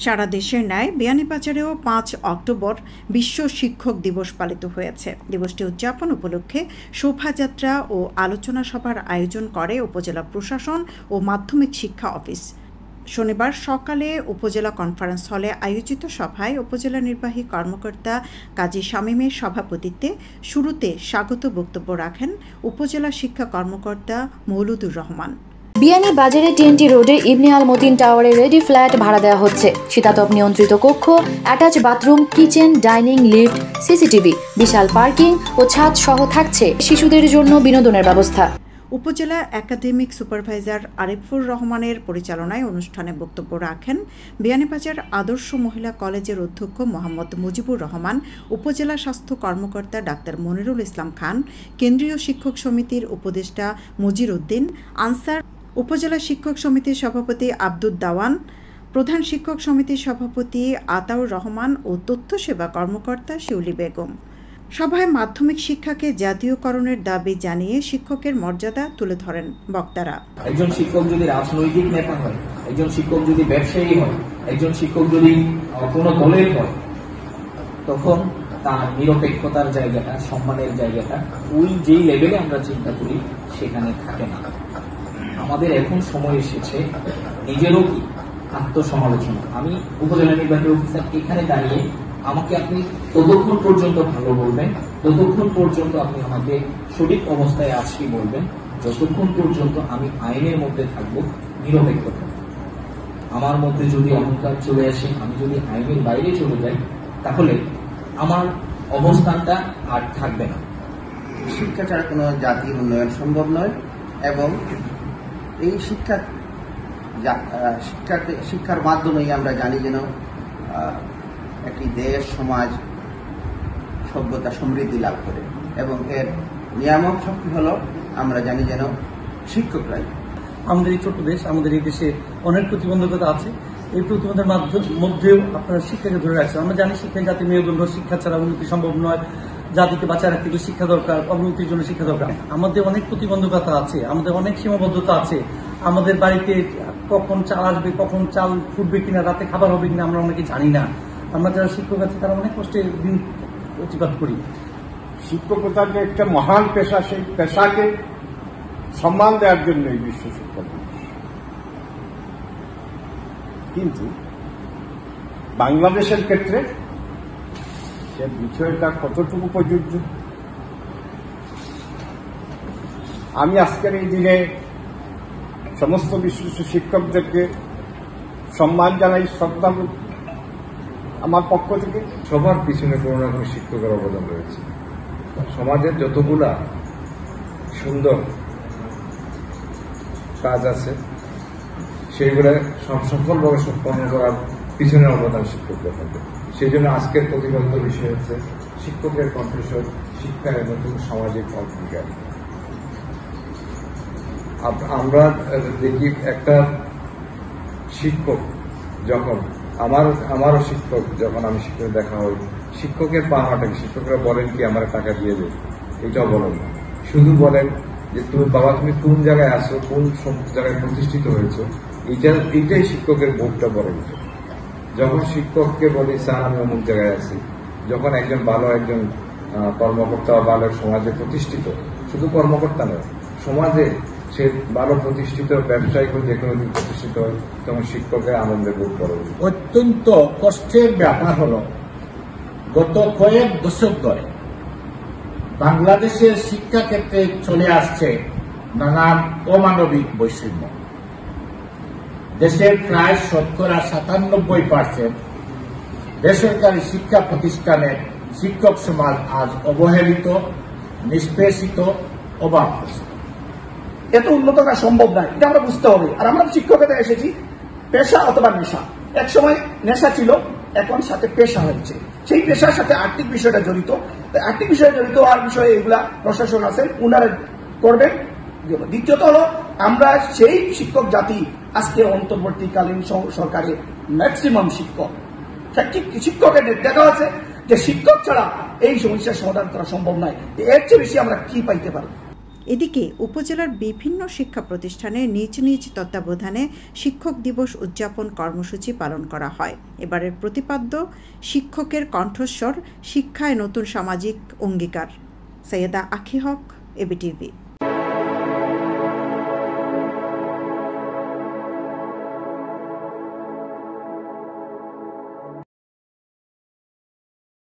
সারা দেশের ন্যায় বিয়ানীবাজারেও 5 অক্টোবর বিশ্ব শিক্ষক দিবস পালিত হয়েছে। দিবসটি উদযাপন উপলক্ষে শোভাযাত্রা ও আলোচনা সভার আয়োজন করে উপজেলা প্রশাসন ও মাধ্যমিক শিক্ষা অফিস। শনিবার সকালে উপজেলা কনফারেন্স হলে আয়োজিত সভায় উপজেলা নির্বাহী কর্মকর্তা কাজী শামীমের সভাপতিত্বে শুরুতে স্বাগত বক্তব্য রাখেন উপজেলা শিক্ষা কর্মকর্তা মৌলুদুর রহমান। বিয়ানীবাজারে টিএনটি রোডে ইবনে আল মতিন টাওয়ারে রেডি ফ্ল্যাট ভাড়া দেওয়া হচ্ছে। শীতাতপ নিয়ন্ত্রিত কক্ষ, attach bathroom, kitchen, dining, lift, CCTV, বিশাল পার্কিং ও ছাদ সহ থাকছে শিশুদের জন্য বিনোদনের ব্যবস্থা। উপজেলা একাডেমিক সুপারভাইজার আরিফুর রহমানের পরিচালনায় অনুষ্ঠানে বক্তব্য রাখেন বিয়ানীবাজার আদর্শ মহিলা কলেজের অধ্যক্ষ মোহাম্মদ মুজিবুর রহমান, উপজেলা স্বাস্থ্য কর্মকর্তা ডাক্তার মনিরুল ইসলাম খান, কেন্দ্রীয় শিক্ষক সমিতির উপদেষ্টা মজির উদ্দিন আনসার, উপজেলা শিক্ষক সমিতির সভাপতি আব্দুদ দাওয়ান, প্রধান শিক্ষক সমিতির সভাপতি আতাউর রহমান ও তথ্য সেবা কর্মকর্তা শিউলি বেগম। সভায় মাধ্যমিক শিক্ষাকে জাতীয়করণের দাবি জানিয়ে শিক্ষকের মর্যাদা তুলে ধরেন বক্তারা। একজন শিক্ষক যদি রাজনৈতিক নেতা হয়, একজন শিক্ষক যদি ব্যবসায়ী হয়, একজন শিক্ষক যদি কোনো দলের হয়, তখন তার নিরপেক্ষতার জায়গাটা, সম্মানের জায়গাটা ওই যেই লেভেলে আমরা চিন্তা করি সেখানে থাকে না। আমাদের এখন সময় এসেছে নিজেরও কি আত্মসমালোচনা। আমি উপজেলা নির্বাহী অফিসার এখানে দাঁড়িয়ে আমাকে আপনি ততক্ষণ পর্যন্ত ভালো বলবেন, ততক্ষণ পর্যন্ত আপনি আমাকে সঠিক অবস্থায় আছি বলবেন, যতক্ষণ পর্যন্ত আমি আইনের মধ্যে থাকবো, নিরপেক্ষ থাকবো। আমার মধ্যে যদি অহংকার চলে আসে, আমি যদি আইনের বাইরে চলে যাই, তাহলে আমার অবস্থানটা আর থাকবে না। শিক্ষা ছাড়া কোনো জাতির উন্নয়ন সম্ভব নয় এবং এই শিক্ষার মাধ্যমেই আমরা জানি যেন একটি দেশ, সমাজ, সভ্যতা সমৃদ্ধি লাভ করে এবং এর নিয়ামক শক্তি হলো আমরা জানি যেন শিক্ষকরাই। আমাদের এই ছোট্ট দেশ, আমাদের এই দেশে অনেক প্রতিবন্ধকতা আছে। এই প্রতিবন্ধের মধ্যেও আপনারা শিক্ষাকে ধরে রাখছেন। আমরা জানি শিক্ষায় জাতি মেরুদণ্ড, শিক্ষা ছাড়া উন্নতি সম্ভব নয়। জাতিকে বাঁচায় রাখতে গেলে শিক্ষা দরকার, অগ্রগতির জন্য শিক্ষা দরকার। আমাদের অনেক প্রতিবন্ধকতা আছে, আমাদের অনেক সীমাবদ্ধতা আছে। আমাদের বাড়িতে কখন চাল আসবে, কখন চাল ফুটবে কিনা, রাতে খাবার হবে কিনা আমরা অনেকে জানি না। আমরা যারা শিক্ষক আছে তারা অনেক কষ্টে দিন অতিবাদ করি। শিক্ষকতা যে একটা মহান পেশা, সেই পেশাকে সম্মান দেওয়ার জন্য এই বিশ্ব শিক্ষক দিবস। কিন্তু বাংলাদেশের ক্ষেত্রে সে বিষয়টা কতটুকু প্রযোজ্য? আমি আজকের এই দিনে সমস্ত বিশিষ্ট শিক্ষকদেরকে সম্মান জানাই, শ্রদ্ধা আমার পক্ষ থেকে। সবার পিছনে কোনো না কোনো শিক্ষকের অবদান রয়েছে। সমাজের যতগুলা সুন্দর কাজ আছে সেইগুলা সফলভাবে সম্পন্ন করার পিছনের অবদান শিক্ষকদের থাকে। সেই জন্য আজকের প্রতিপাদিত বিষয় হচ্ছে শিক্ষকের কণ্ঠস্বর, শিক্ষার নতুন সামাজিক অঙ্গীকার। আমরা দেখি একটা শিক্ষক যখন আমারও শিক্ষক যখন আমি শিক্ষক দেখা হই, শিক্ষকের পাওনাটাকে শিক্ষকরা বলেন কি আমার টাকা দিয়ে দেব, এটাও বলেন না। শুধু বলেন যে তুমি বাবা তুমি কোন জায়গায় আসো, কোন জায়গায় প্রতিষ্ঠিত হয়েছ, এইটাই শিক্ষকের বোধটা বলে উঠে। যখন শিক্ষককে বলি স্যার আমি অমুক জায়গায় আছি, যখন একজন ভালো একজন কর্মকর্তা বা ভালো সমাজে প্রতিষ্ঠিত, শুধু কর্মকর্তা নয়, সমাজে সে ভালো প্রতিষ্ঠিত ব্যবসায়িক যে কোনো দিন প্রতিষ্ঠিত হয়, তখন শিক্ষকের আনন্দে বোধ করে। অত্যন্ত কষ্টের ব্যাপার হলো গত কয়েক দশক ধরে বাংলাদেশের শিক্ষা ক্ষেত্রে চলে আসছে নানান অমানবিক বৈষম্য। দেশের প্রায় 97% বেসরকারি শিক্ষা প্রতিষ্ঠানের শিক্ষক সমাজ আজ অবহেলিত, নিষ্পেষিত, অবাধ্যস্ত। এত উন্নত করা সম্ভব নয়, এটা আমরা বুঝতে হবে। আর আমরা শিক্ষকতা এসেছি পেশা অথবা নেশা। এক সময় নেশা ছিল, এখন সাথে পেশা হয়েছে। সেই পেশার সাথে আর্থিক বিষয়টা জড়িত। আর্থিক বিষয়ে জড়িত হওয়ার বিষয়ে এগুলা প্রশাসন আছেন, উনারা করবেন। দ্বিতীয়ত হলো আমরা সেই শিক্ষক জাতি আজকে অন্তর্বর্তীকালীন সরকারের ম্যাক্সিমাম শিক্ষক শিক্ষকের দেখা আছে যে শিক্ষক ছাড়া এই সমস্যার সমাধান করা সম্ভব নয়। এর চেয়ে বেশি আমরা কি পাইতে পারি? এদিকে উপজেলার বিভিন্ন শিক্ষা প্রতিষ্ঠানে নিজ নিজ তত্ত্বাবধানে শিক্ষক দিবস উদযাপন কর্মসূচি পালন করা হয়। এবারের প্রতিপাদ্য শিক্ষকের কণ্ঠস্বর, শিক্ষায় নতুন সামাজিক অঙ্গীকার। সৈয়দা আখি হক, এবিটিভি।